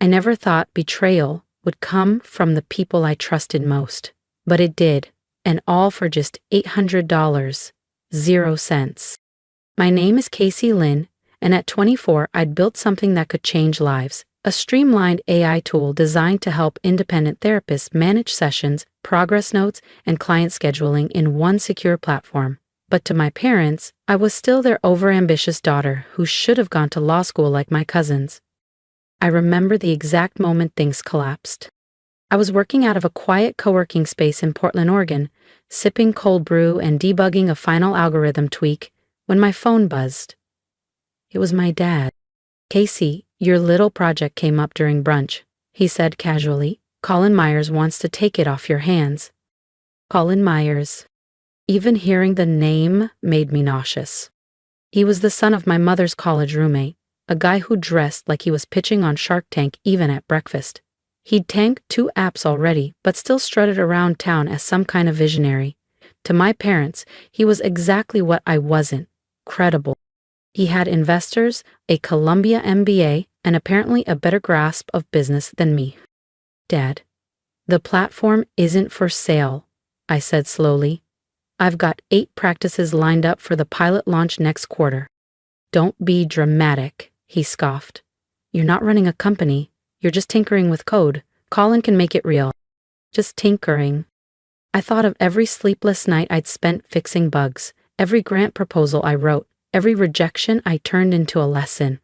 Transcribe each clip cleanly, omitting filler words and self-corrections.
I never thought betrayal would come from the people I trusted most, but it did, and all for just $800, 0 cents. My name is Casey Lynn, and at 24, I'd built something that could change lives, a streamlined AI tool designed to help independent therapists manage sessions, progress notes, and client scheduling in one secure platform. But to my parents, I was still their overambitious daughter who should have gone to law school like my cousins. I remember the exact moment things collapsed. I was working out of a quiet co-working space in Portland, Oregon, sipping cold brew and debugging a final algorithm tweak, when my phone buzzed. It was my dad. "Casey, your little project came up during brunch," he said casually. "Colin Myers wants to take it off your hands." Colin Myers. Even hearing the name made me nauseous. He was the son of my mother's college roommate, a guy who dressed like he was pitching on Shark Tank even at breakfast. He'd tanked 2 apps already, but still strutted around town as some kind of visionary. To my parents, he was exactly what I wasn't: credible. He had investors, a Columbia MBA, and apparently a better grasp of business than me. "Dad, the platform isn't for sale," I said slowly. "I've got 8 practices lined up for the pilot launch next quarter." "Don't be dramatic," he scoffed. "You're not running a company. You're just tinkering with code. Colin can make it real." Just tinkering. I thought of every sleepless night I'd spent fixing bugs, every grant proposal I wrote, every rejection I turned into a lesson.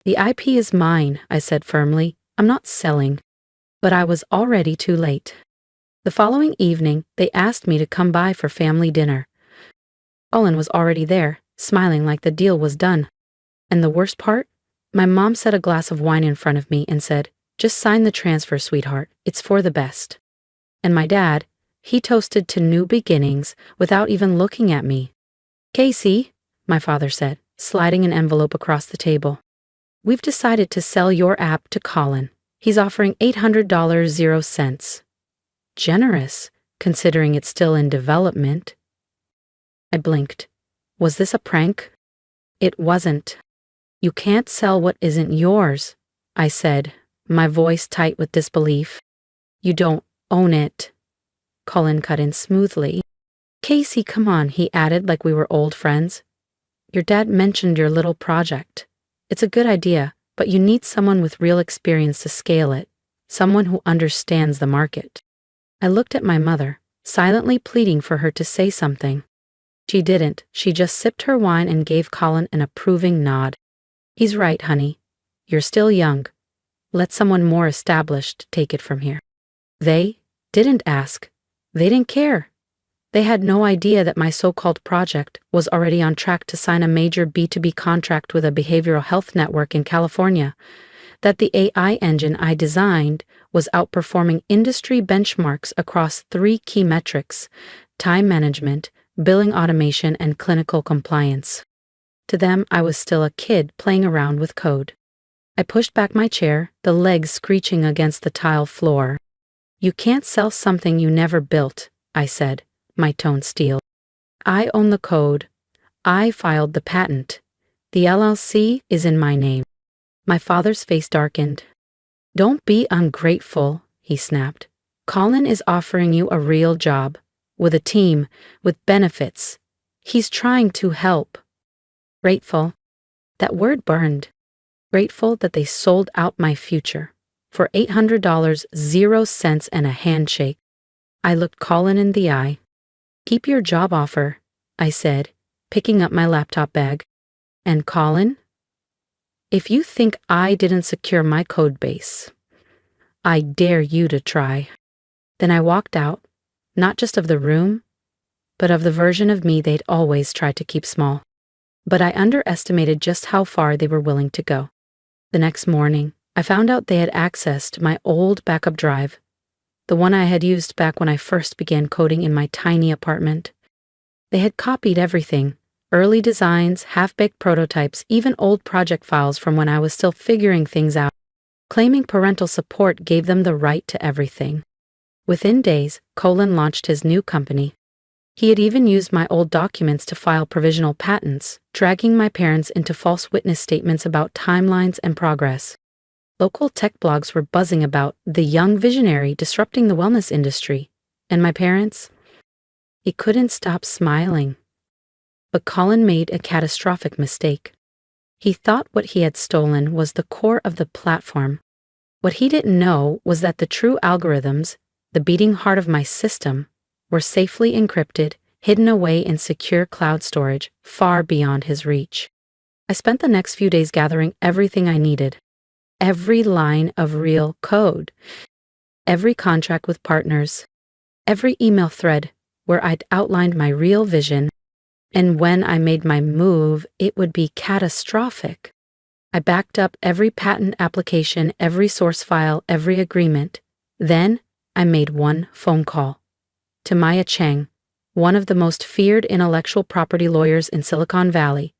"The IP is mine," I said firmly. "I'm not selling." But I was already too late. The following evening, they asked me to come by for family dinner. Colin was already there, smiling like the deal was done. And the worst part? My mom set a glass of wine in front of me and said, "Just sign the transfer, sweetheart. It's for the best." And my dad, he toasted to new beginnings without even looking at me. "Casey," my father said, sliding an envelope across the table, "we've decided to sell your app to Colin. He's offering $800, 0 cents. Generous, considering it's still in development." I blinked. Was this a prank? It wasn't. "You can't sell what isn't yours," I said, my voice tight with disbelief. "You don't own it." Colin cut in smoothly. "Casey, come on," he added like we were old friends. "Your dad mentioned your little project. It's a good idea, but you need someone with real experience to scale it, someone who understands the market." I looked at my mother, silently pleading for her to say something. She didn't. She just sipped her wine and gave Colin an approving nod. "He's right, honey. You're still young. Let someone more established take it from here." They didn't ask. They didn't care. They had no idea that my so-called project was already on track to sign a major B2B contract with a behavioral health network in California, that the AI engine I designed was outperforming industry benchmarks across 3 key metrics: time management, billing automation, and clinical compliance. To them, I was still a kid playing around with code. I pushed back my chair, the legs screeching against the tile floor. "You can't sell something you never built," I said, my tone steel. "I own the code. I filed the patent. The LLC is in my name." My father's face darkened. "Don't be ungrateful," he snapped. "Colin is offering you a real job, with a team, with benefits. He's trying to help." Grateful. That word burned. Grateful that they sold out my future for $800, 0 cents, and a handshake. I looked Colin in the eye. "Keep your job offer," I said, picking up my laptop bag. "And Colin, if you think I didn't secure my code base, I dare you to try." Then I walked out, not just of the room, but of the version of me they'd always tried to keep small. But I underestimated just how far they were willing to go. The next morning, I found out they had access to my old backup drive, the one I had used back when I first began coding in my tiny apartment. They had copied everything: early designs, half-baked prototypes, even old project files from when I was still figuring things out. Claiming parental support gave them the right to everything. Within days, Colin launched his new company. He had even used my old documents to file provisional patents, dragging my parents into false witness statements about timelines and progress. Local tech blogs were buzzing about the young visionary disrupting the wellness industry. And my parents? He couldn't stop smiling. But Colin made a catastrophic mistake. He thought what he had stolen was the core of the platform. What he didn't know was that the true algorithms, the beating heart of my system, were safely encrypted, hidden away in secure cloud storage far beyond his reach. I spent the next few days gathering everything I needed. Every line of real code, every contract with partners, every email thread where I'd outlined my real vision. And when I made my move, it would be catastrophic. I backed up every patent application, every source file, every agreement. Then I made one phone call to Maya Cheng, one of the most feared intellectual property lawyers in Silicon Valley,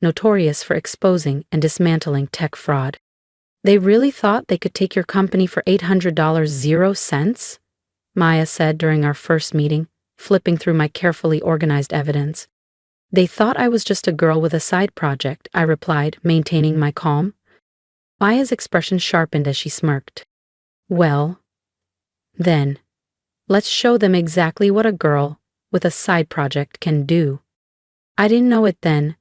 notorious for exposing and dismantling tech fraud. They really thought they could take your company for $800 0 cents? Maya said during our first meeting, flipping through my carefully organized evidence. They thought I was just a girl with a side project, I replied, maintaining my calm. Maya's expression sharpened as she smirked. Well, then, let's show them exactly what a girl with a side project can do. I didn't know it then,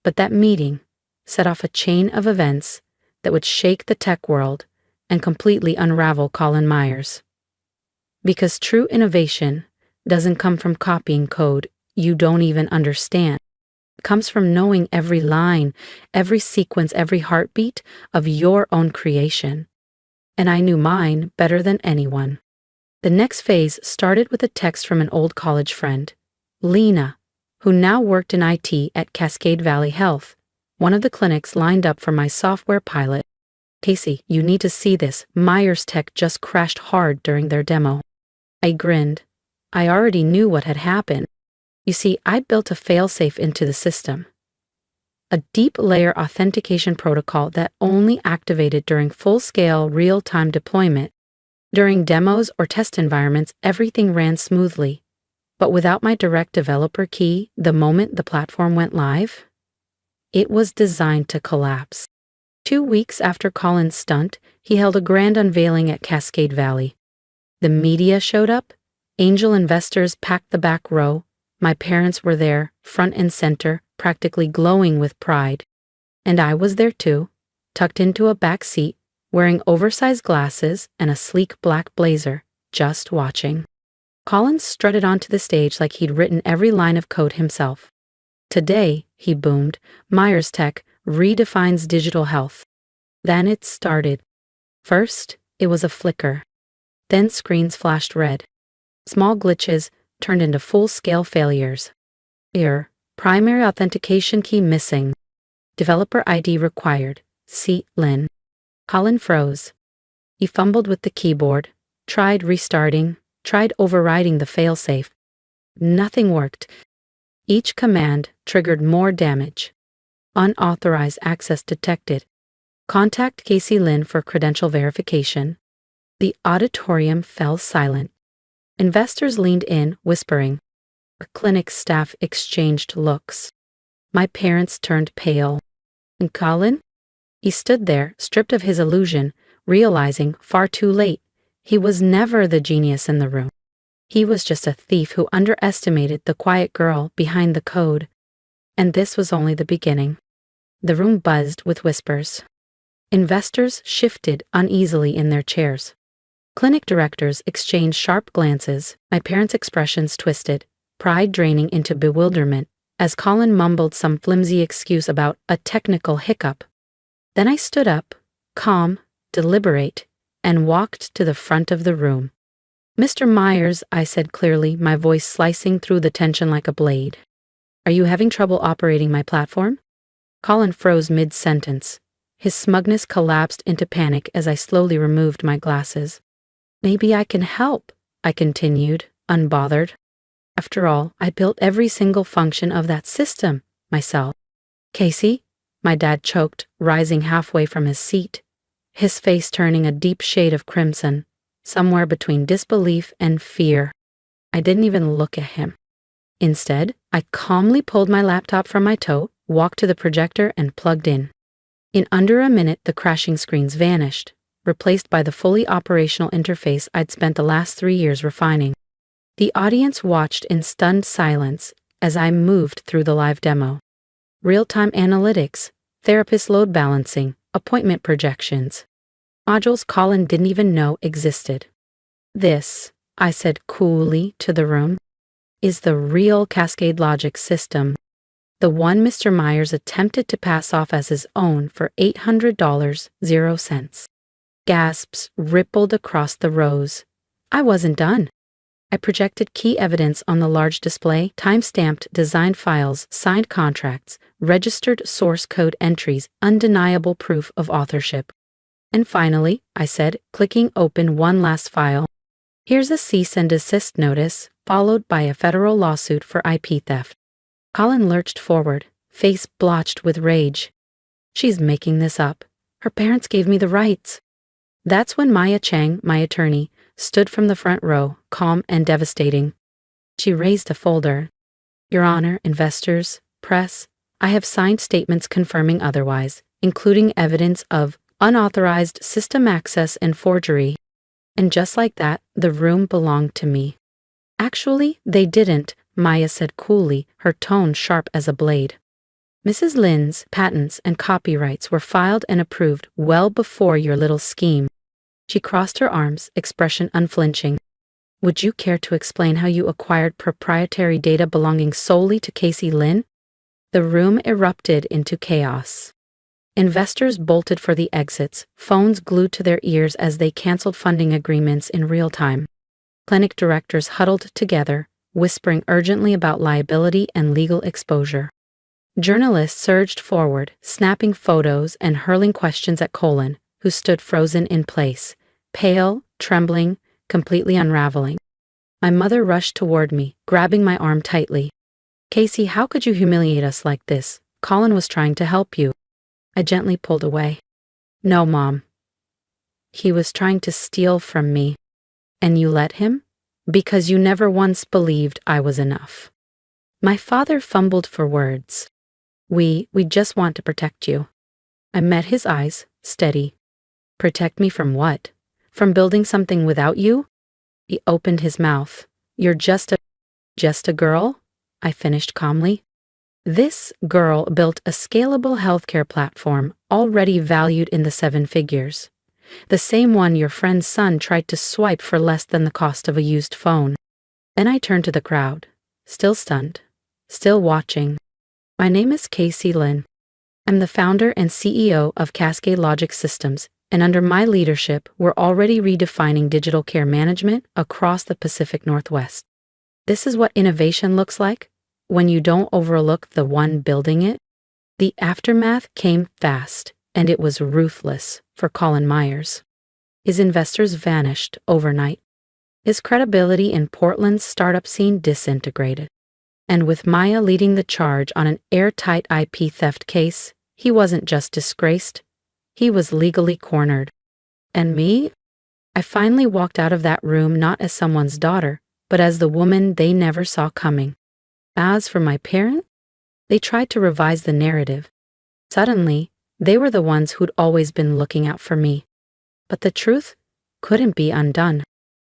but that meeting set off a chain of events that would shake the tech world and completely unravel Colin Myers. Because true innovation doesn't come from copying code you don't even understand. It comes from knowing every line, every sequence, every heartbeat of your own creation. And I knew mine better than anyone. The next phase started with a text from an old college friend, Lena, who now worked in IT at Cascade Valley Health, one of the clinics lined up for my software pilot. Casey, you need to see this. Myers Tech just crashed hard during their demo. I grinned. I already knew what had happened. You see, I built a failsafe into the system. A deep layer authentication protocol that only activated during full-scale, real-time deployment. During demos or test environments, everything ran smoothly. But without my direct developer key, the moment the platform went live, it was designed to collapse. 2 weeks after Colin's stunt, he held a grand unveiling at Cascade Valley. The media showed up, angel investors packed the back row. My parents were there, front and center, practically glowing with pride. And I was there too, tucked into a back seat, wearing oversized glasses and a sleek black blazer, just watching. Colin strutted onto the stage like he'd written every line of code himself. Today, he boomed, Myers Tech redefines digital health. Then it started. First, it was a flicker. Then screens flashed red. Small glitches turned into full-scale failures. Error, primary authentication key missing. Developer ID required. See Lin. Colin froze. He fumbled with the keyboard, tried restarting, tried overriding the failsafe. Nothing worked. Each command triggered more damage. Unauthorized access detected. Contact Casey Lin for credential verification. The auditorium fell silent. Investors leaned in, whispering. The clinic staff exchanged looks. My parents turned pale. And Colin? He stood there, stripped of his illusion, realizing, far too late, he was never the genius in the room. He was just a thief who underestimated the quiet girl behind the code. And this was only the beginning. The room buzzed with whispers. Investors shifted uneasily in their chairs. Clinic directors exchanged sharp glances, my parents' expressions twisted, pride draining into bewilderment, as Colin mumbled some flimsy excuse about a technical hiccup. Then I stood up, calm, deliberate, and walked to the front of the room. Mr. Myers, I said clearly, my voice slicing through the tension like a blade. Are you having trouble operating my platform? Colin froze mid-sentence. His smugness collapsed into panic as I slowly removed my glasses. Maybe I can help, I continued, unbothered. After all, I built every single function of that system myself. Casey? My dad choked, rising halfway from his seat, his face turning a deep shade of crimson, somewhere between disbelief and fear. I didn't even look at him. Instead, I calmly pulled my laptop from my tote, walked to the projector, and plugged in. In under a minute, the crashing screens vanished, replaced by the fully operational interface I'd spent the last 3 years refining. The audience watched in stunned silence as I moved through the live demo. Real-time analytics, therapist load balancing, appointment projections. Modules Colin didn't even know existed. This, I said coolly to the room, is the real Cascade Logic system. The one Mr. Myers attempted to pass off as his own for $800, 0 cents. Gasps rippled across the rows. I wasn't done. I projected key evidence on the large display, time-stamped design files, signed contracts, registered source code entries, undeniable proof of authorship. And finally, I said, clicking open one last file, here's a cease and desist notice, followed by a federal lawsuit for IP theft. Colin lurched forward, face blotched with rage. She's making this up. Her parents gave me the rights. That's when Maya Chang, my attorney, stood from the front row, calm and devastating. She raised a folder. Your Honor, investors, press, I have signed statements confirming otherwise, including evidence of unauthorized system access and forgery. And just like that, the room belonged to me. Actually, they didn't, Maya said coolly, her tone sharp as a blade. Mrs. Lin's patents and copyrights were filed and approved well before your little scheme. She crossed her arms, expression unflinching. Would you care to explain how you acquired proprietary data belonging solely to Casey Lin? The room erupted into chaos. Investors bolted for the exits, phones glued to their ears as they canceled funding agreements in real time. Clinic directors huddled together, whispering urgently about liability and legal exposure. Journalists surged forward, snapping photos and hurling questions at Colin, who stood frozen in place, pale, trembling, completely unraveling. My mother rushed toward me, grabbing my arm tightly. Casey, how could you humiliate us like this? Colin was trying to help you. I gently pulled away. No, Mom. He was trying to steal from me. And you let him? Because you never once believed I was enough. My father fumbled for words. We just want to protect you. I met his eyes, steady. Protect me from what? From building something without you? He opened his mouth. You're just a girl? I finished calmly. This girl built a scalable healthcare platform already valued in the 7 figures. The same one your friend's son tried to swipe for less than the cost of a used phone. Then I turned to the crowd, still stunned, still watching. My name is Casey Lin. I'm the founder and CEO of Cascade Logic Systems, and under my leadership, we're already redefining digital care management across the Pacific Northwest. This is what innovation looks like when you don't overlook the one building it. The aftermath came fast, and it was ruthless for Colin Myers. His investors vanished overnight. His credibility in Portland's startup scene disintegrated. And with Maya leading the charge on an airtight IP theft case, he wasn't just disgraced, he was legally cornered. And me? I finally walked out of that room not as someone's daughter, but as the woman they never saw coming. As for my parents, they tried to revise the narrative. Suddenly, they were the ones who'd always been looking out for me. But the truth couldn't be undone.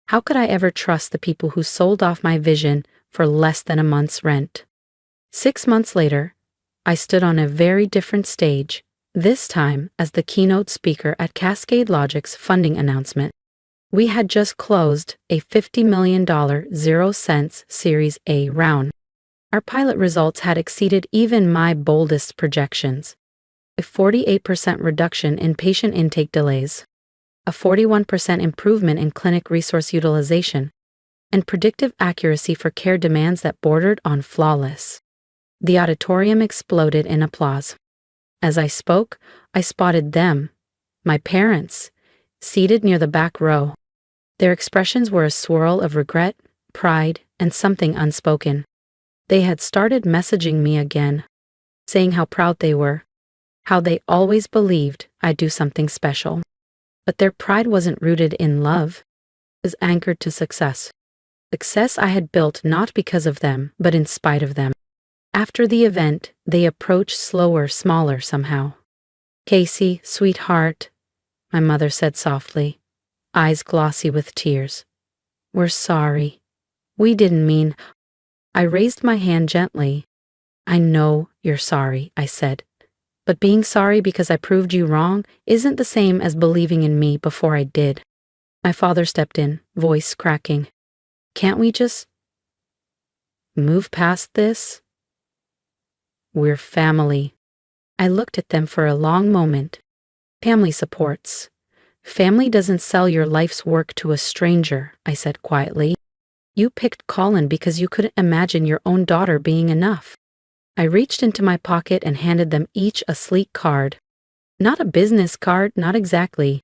How could I ever trust the people who sold off my vision for less than a month's rent? 6 months later, I stood on a very different stage, this time as the keynote speaker at Cascade Logic's funding announcement. We had just closed a $50 million 0 cents Series A round. Our pilot results had exceeded even my boldest projections. A 48% reduction in patient intake delays, a 41% improvement in clinic resource utilization, and predictive accuracy for care demands that bordered on flawless. The auditorium exploded in applause. As I spoke, I spotted them, my parents, seated near the back row. Their expressions were a swirl of regret, pride, and something unspoken. They had started messaging me again, saying how proud they were, how they always believed I'd do something special. But their pride wasn't rooted in love. It was anchored to success. Success I had built not because of them, but in spite of them. After the event, they approached slower, smaller somehow. Casey, sweetheart, my mother said softly, eyes glossy with tears. We're sorry. We didn't mean. I raised my hand gently. I know you're sorry, I said. But being sorry because I proved you wrong isn't the same as believing in me before I did. My father stepped in, voice cracking. Can't we just move past this? We're family. I looked at them for a long moment. Family supports. Family doesn't sell your life's work to a stranger, I said quietly. You picked Colin because you couldn't imagine your own daughter being enough. I reached into my pocket and handed them each a sleek card. Not a business card, not exactly.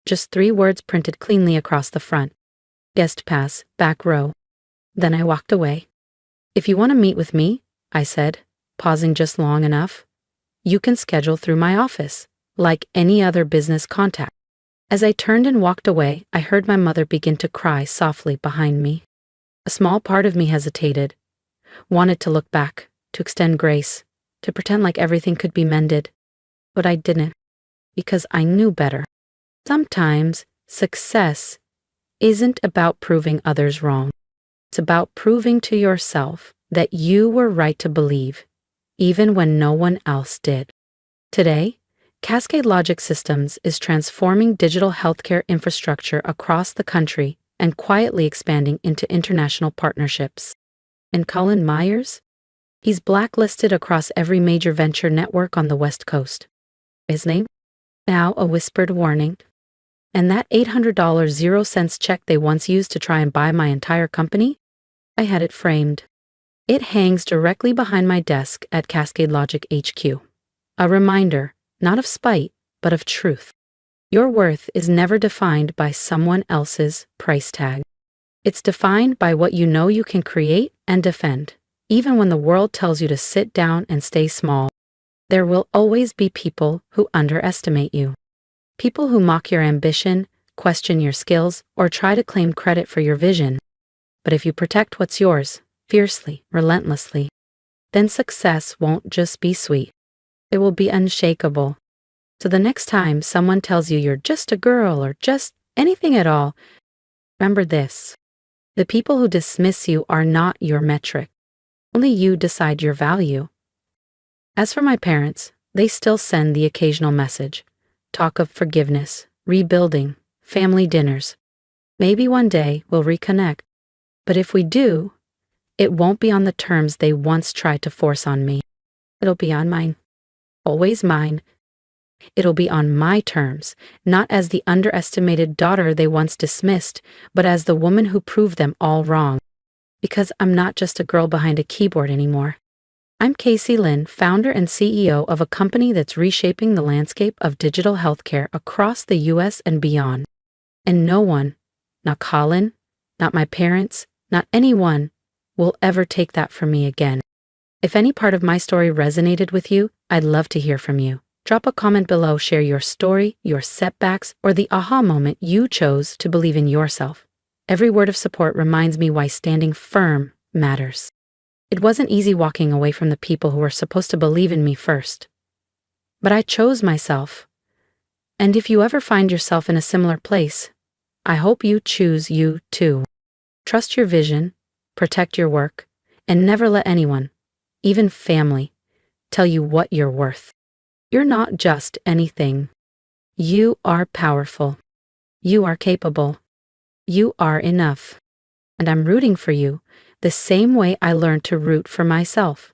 Just 3 words printed cleanly across the front. Guest pass, back row. Then I walked away. If you want to meet with me, I said, pausing just long enough, you can schedule through my office, like any other business contact. As I turned and walked away, I heard my mother begin to cry softly behind me. A small part of me hesitated, wanted to look back, to extend grace, to pretend like everything could be mended. But I didn't, because I knew better. Sometimes success isn't about proving others wrong. It's about proving to yourself that you were right to believe, even when no one else did. Today, Cascade Logic Systems is transforming digital healthcare infrastructure across the country and quietly expanding into international partnerships. And Colin Myers? He's blacklisted across every major venture network on the West Coast. His name? Now a whispered warning. And that $800 0 cents check they once used to try and buy my entire company? I had it framed. It hangs directly behind my desk at Cascade Logic HQ. A reminder, not of spite, but of truth. Your worth is never defined by someone else's price tag. It's defined by what you know you can create and defend, even when the world tells you to sit down and stay small. There will always be people who underestimate you. People who mock your ambition, question your skills, or try to claim credit for your vision. But if you protect what's yours, fiercely, relentlessly, then success won't just be sweet. It will be unshakable. So the next time someone tells you you're just a girl or just anything at all, remember this. The people who dismiss you are not your metric. Only you decide your value. As for my parents, they still send the occasional message. Talk of forgiveness, rebuilding, family dinners. Maybe one day we'll reconnect. But if we do, it won't be on the terms they once tried to force on me. It'll be on mine. Always mine. It'll be on my terms, not as the underestimated daughter they once dismissed, but as the woman who proved them all wrong. Because I'm not just a girl behind a keyboard anymore. I'm Casey Lynn, founder and CEO of a company that's reshaping the landscape of digital healthcare across the US and beyond. And no one, not Colin, not my parents, not anyone, will ever take that from me again. If any part of my story resonated with you, I'd love to hear from you. Drop a comment below, share your story, your setbacks, or the aha moment you chose to believe in yourself. Every word of support reminds me why standing firm matters. It wasn't easy walking away from the people who were supposed to believe in me first. But I chose myself. And if you ever find yourself in a similar place, I hope you choose you too. Trust your vision, protect your work, and never let anyone, even family, tell you what you're worth. You're not just anything. You are powerful. You are capable. You are enough. And I'm rooting for you the same way I learned to root for myself.